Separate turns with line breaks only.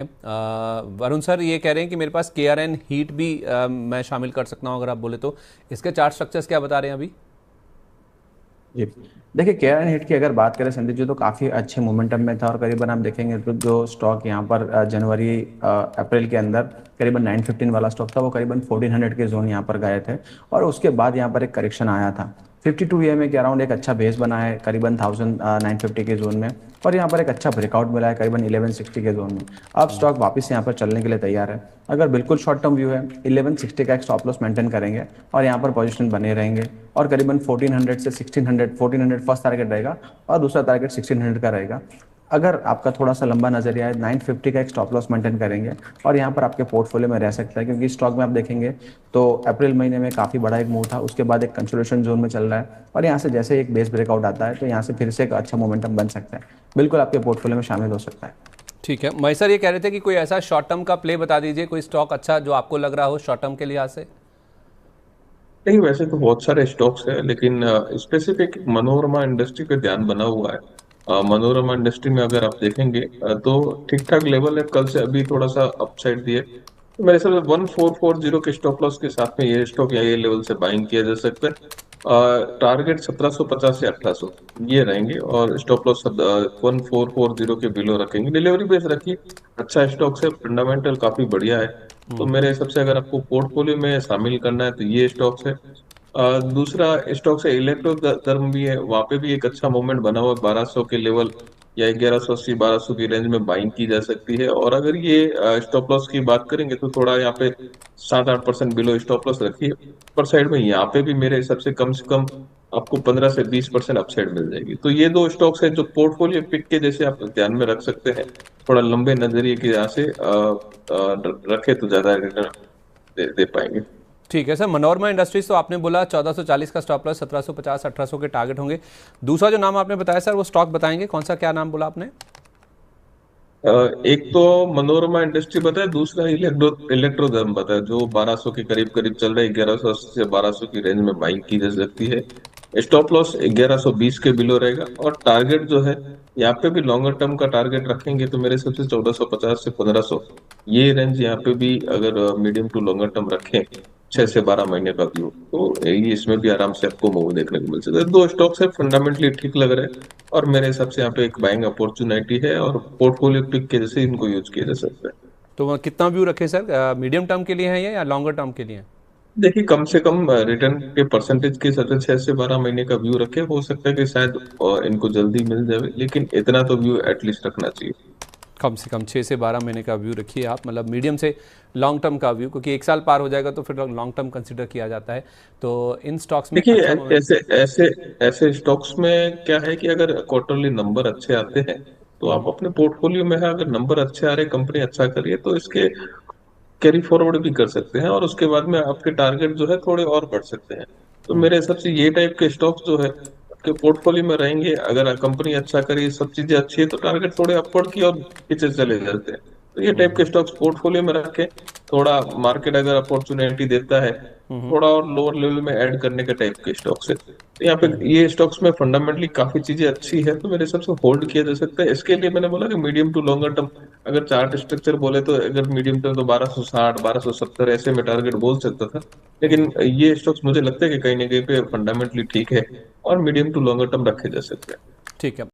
Varun sir ये कह रहे हैं कि मेरे पास KRN हीट भी मैं शामिल कर सकता हूं अगर आप बोले तो। इसके चार्ट स्ट्रक्चर्स क्या बता रहे हैं अभी?
जी। देखिए, केरन हिट की अगर बात करें संदीप जी, तो काफ़ी अच्छे मोमेंटम में था और करीबन आप देखेंगे तो जो स्टॉक यहाँ पर जनवरी अप्रैल के अंदर करीबन 915 वाला स्टॉक था, वो करीबन 1400 के जोन यहाँ पर गए थे। और उसके बाद यहाँ पर एक करेक्शन आया था 52 EMA के अराउंड, एक अच्छा बेस बना है करीबन 1950 के जोन में। और यहाँ पर एक अच्छा ब्रेकआउट मिला है करीबन 1160 के जोन में। अब स्टॉक वापस यहाँ पर चलने के लिए तैयार है। अगर बिल्कुल शॉर्ट टर्म व्यू है, 1160 का एक स्टॉप लॉस मेंटेन करेंगे और यहाँ पर पोजीशन बने रहेंगे। और करीबन 1400 से 1600, 1400 फर्स्ट टारगेट रहेगा और दूसरा टारगेट 1600 का रहेगा। अगर आपका थोड़ा सा लंबा नजरिया है, 950 का एक स्टॉप लॉस मेंटेन करेंगे और यहाँ पर आपके पोर्टफोलियो में रह सकता है, क्योंकि स्टॉक में आप देखेंगे तो अप्रैल महीने में काफ़ी बड़ा एक मूव था, उसके बाद एक कंसोलिडेशन जोन में चल रहा है और यहाँ से जैसे एक बेस ब्रेकआउट आता है तो यहाँ से फिर से एक अच्छा मोमेंटम बन सकता है, बिल्कुल आपके पोर्टफोलियो में शामिल हो सकता है।
ठीक है, महेश सर ये कह रहे थे कि कोई ऐसा शॉर्ट टर्म का प्ले बता दीजिए, कोई स्टॉक अच्छा जो आपको लग रहा हो शॉर्ट टर्म के लिहाज से।
नहीं, वैसे तो बहुत सारे स्टॉक्स है, लेकिन स्पेसिफिक मनोरमा इंडस्ट्री पे ध्यान बना हुआ है। मनोरमा इंडस्ट्री में अगर आप देखेंगे तो ठीक ठाक लेवल है, कल से अभी थोड़ा सा अपसाइड दिए, तो मेरे हिसाब से 1440 के स्टॉप लॉस के साथ में ये स्टॉक या ये लेवल से बाइंग किया जा सकता है। टारगेट 1750 से 1800 ये रहेंगे और स्टॉप लॉस 1440 के बिलो रखेंगे। डिलीवरी बेस रखिए, अच्छा स्टॉक है, फंडामेंटल काफी बढ़िया है। तो मेरे हिसाब से अगर आपको पोर्टफोलियो में शामिल करना है तो ये स्टॉक्स है। दूसरा स्टॉक्स है इलेक्ट्रो धर्म भी है, वहां पे भी एक अच्छा मूवमेंट बना हुआ है, 1200 के लेवल या 1180 1200 की रेंज में बाइंग की जा सकती है। और अगर ये स्टॉप लॉस की बात करेंगे तो थोड़ा यहाँ पे 7-8% बिलो स्टॉप लॉस रखिए। पर साइड में यहाँ पे भी मेरे हिसाब से कम आपको 15 से 20% अपसाइड मिल जाएगी। तो ये दो स्टॉक्स है जो पोर्टफोलियो पिक के जैसे आप ध्यान में रख सकते हैं। थोड़ा लंबे नजरिए के यहाँ से रखे तो ज्यादा रिटर्न दे पाएंगे।
ठीक है सर, मनोरमा इंडस्ट्रीज तो आपने बोला 1440 का स्टॉप लॉस, 1750 1800 के टारगेट होंगे। दूसरा जो नाम आपने बताया सर वो स्टॉक बताएंगे कौन सा, क्या नाम बोला आपने?
अ, एक तो मनोरमा इंडस्ट्री बताया, दूसरा इलेक्ट्रोधर्म बताया जो 1200 के करीब करीब चल रहा है। 1180 से 1200 की रेंज में बाइंग की जा सकती है। स्टॉप लॉस 1120 के बिलो रहेगा और टारगेट जो है यहाँ पे भी लॉन्गर टर्म का टारगेट रखेंगे तो मेरे हिसाब से 1450 से 1500 ये रेंज यहाँ पे भी अगर मीडियम टू लॉन्गर टर्म रखें, 6 से 12 महीने का व्यू, तो ये इसमें भी आराम से आपको मूव देखने को मिल सकता है। दो स्टॉक्स है, फंडामेंटली ठीक लग रहे हैं और मेरे हिसाब से यहाँ पे एक बाइंग अपॉर्चुनिटी है और पोर्टफोलियो पिक के जैसे इनको यूज किया जा सकता है।
तो वह कितना व्यू रखे सर, मीडियम टर्म के लिए है ये या लॉन्गर टर्म के लिए है?
देखिए, कम से कम रिटर्न के परसेंटेज के साथ 6 से 12 महीने का व्यू रखे, हो सकता है कि शायद इनको जल्दी मिल जाए, लेकिन इतना तो व्यू एटलीस्ट रखना चाहिए।
कम से कम 6 से 12 महीने का व्यू रखिए आप, मतलब मीडियम से लॉन्ग टर्म का व्यू, क्योंकि एक साल पार हो जाएगा तो फिर लॉन्ग टर्म कंसिडर किया जाता है। तो इन स्टॉक्स में
देखिए,
अच्छा मोमेंट।
ऐसे ऐसे ऐसे स्टॉक्स में क्या है कि अगर क्वार्टरली नंबर अच्छे आते हैं तो आप अपने पोर्टफोलियो में है, अगर नंबर अच्छे आ रहे, कंपनी अच्छा कर रही है, तो इसके कैरी फॉरवर्ड भी कर सकते हैं और उसके बाद में आपके टारगेट जो है थोड़े और बढ़ सकते हैं। तो मेरे हिसाब से ये टाइप के स्टॉक्स जो है आपके पोर्टफोलियो में रहेंगे, अगर कंपनी अच्छा करी, सब चीजें अच्छी है, तो टारगेट थोड़े अपवर्ड की और पीछे चले जाते हैं। तो ये टाइप के स्टॉक्स पोर्टफोलियो में रखें। थोड़ा मार्केट अगर अपॉर्चुनिटी देता है, थोड़ा और लोअर लेवल में ऐड करने के टाइप के स्टॉक्स है, तो यहाँ पे ये स्टॉक्स में फंडामेंटली काफी चीजें अच्छी है, तो मेरे हिसाब से होल्ड किया जा सकता है। इसके लिए मैंने बोला कि मीडियम टू लॉन्गर टर्म, अगर चार्ट स्ट्रक्चर बोले तो अगर मीडियम टर्म तो 1260 1270 ऐसे में टारगेट बोल सकता था। लेकिन ये स्टॉक्स मुझे लगता है कि कहीं ना कहीं पे फंडामेंटली ठीक है और मीडियम टू लॉन्गर टर्म रखे जा सकते हैं।
ठीक है।